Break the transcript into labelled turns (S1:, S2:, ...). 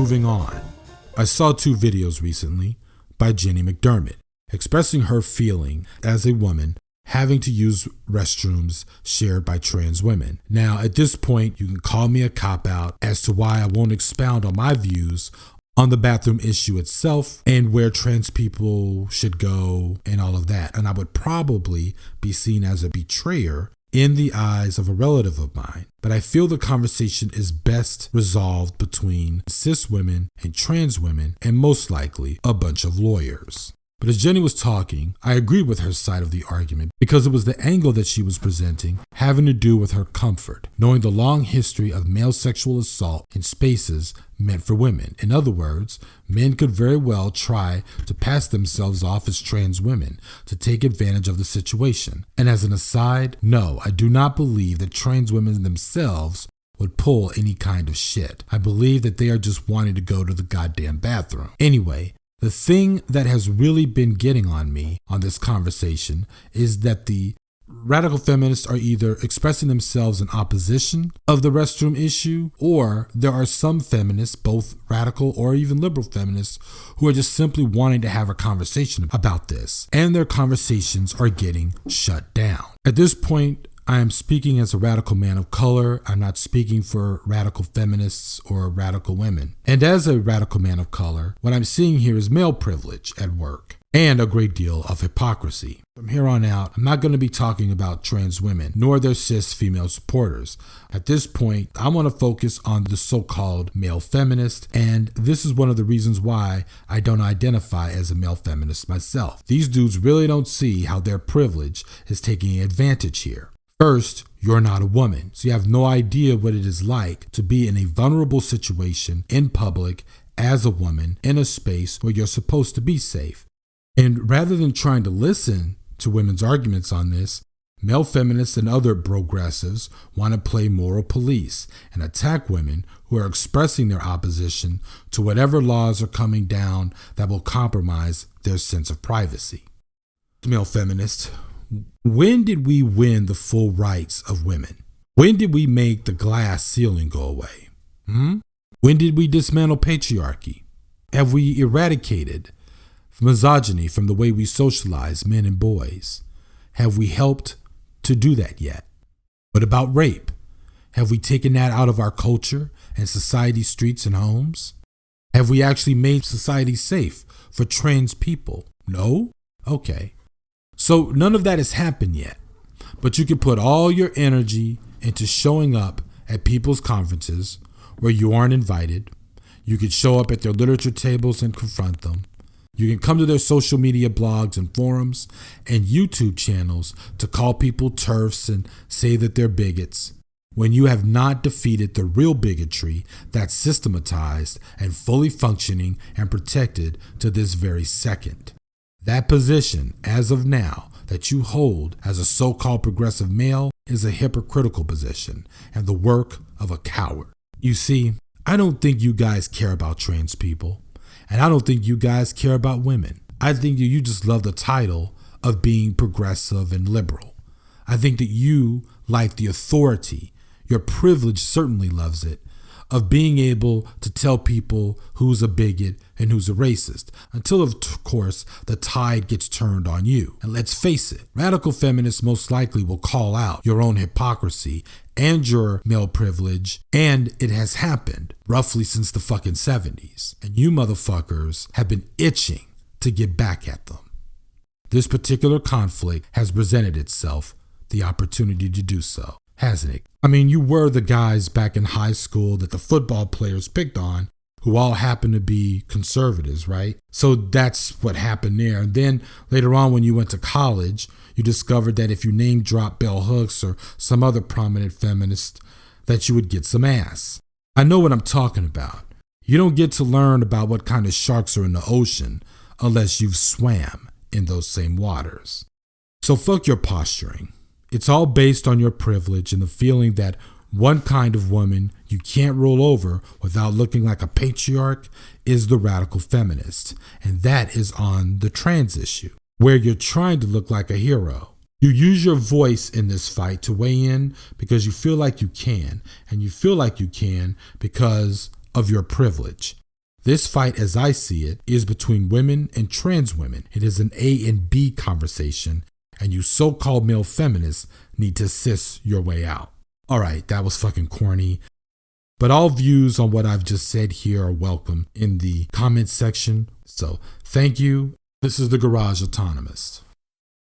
S1: moving on. I saw 2 videos recently by Jenny McDermott expressing her feeling as a woman having to use restrooms shared by trans women. Now, at this point, you can call me a cop-out as to why I won't expound on my views on the bathroom issue itself and where trans people should go and all of that. And I would probably be seen as a betrayer in the eyes of a relative of mine. But I feel the conversation is best resolved between cis women and trans women, and most likely a bunch of lawyers. But as Jenny was talking, I agreed with her side of the argument because it was the angle that she was presenting having to do with her comfort, knowing the long history of male sexual assault in spaces meant for women. In other words, men could very well try to pass themselves off as trans women to take advantage of the situation. And as an aside, no, I do not believe that trans women themselves would pull any kind of shit. I believe that they are just wanting to go to the goddamn bathroom. Anyway, the thing that has really been getting on me on this conversation is that the radical feminists are either expressing themselves in opposition of the restroom issue, or there are some feminists, both radical or even liberal feminists, who are just simply wanting to have a conversation about this, and their conversations are getting shut down. At this point, I am speaking as a radical man of color. I'm not speaking for radical feminists or radical women. And as a radical man of color, what I'm seeing here is male privilege at work and a great deal of hypocrisy. From here on out, I'm not going to be talking about trans women, nor their cis female supporters. At this point, I want to focus on the so-called male feminist, and this is one of the reasons why I don't identify as a male feminist myself. These dudes really don't see how their privilege is taking advantage here. First, you're not a woman, so you have no idea what it is like to be in a vulnerable situation in public as a woman in a space where you're supposed to be safe. And rather than trying to listen to women's arguments on this, male feminists and other progressives want to play moral police and attack women who are expressing their opposition to whatever laws are coming down that will compromise their sense of privacy. Male feminists, when did we win the full rights of women? When did we make the glass ceiling go away? When did we dismantle patriarchy? Have we eradicated misogyny from the way we socialize men and boys? Have we helped to do that yet? What about rape? Have we taken that out of our culture and society's streets and homes? Have we actually made society safe for trans people? No? Okay. So none of that has happened yet, but you can put all your energy into showing up at people's conferences where you aren't invited. You could show up at their literature tables and confront them. You can come to their social media blogs and forums and YouTube channels to call people TERFs and say that they're bigots, when you have not defeated the real bigotry that's systematized and fully functioning and protected to this very second. That position, as of now, that you hold as a so-called progressive male is a hypocritical position and the work of a coward. You see, I don't think you guys care about trans people, and I don't think you guys care about women. I think that you just love the title of being progressive and liberal. I think that you like the authority, your privilege certainly loves it, of being able to tell people who's a bigot and who's a racist, until of course the tide gets turned on you. And let's face it, radical feminists most likely will call out your own hypocrisy and your male privilege, and it has happened roughly since the fucking 70s. And you motherfuckers have been itching to get back at them. This particular conflict has presented itself the opportunity to do so, hasn't it? I mean, you were the guys back in high school that the football players picked on, who all happen to be conservatives, right? So that's what happened there. And then later on, when you went to college, you discovered that if you name drop Bell Hooks or some other prominent feminist, that you would get some ass. I know what I'm talking about. You don't get to learn about what kind of sharks are in the ocean unless you've swam in those same waters. So fuck your posturing. It's all based on your privilege and the feeling that one kind of woman you can't roll over without looking like a patriarch is the radical feminist. And that is on the trans issue, where you're trying to look like a hero. You use your voice in this fight to weigh in because you feel like you can, and you feel like you can because of your privilege. This fight, as I see it, is between women and trans women. It is an A and B conversation, and you so-called male feminists need to CiS your way out. All right, that was fucking corny. But all views on what I've just said here are welcome in the comments section. So thank you. This is the Garage Autonomist.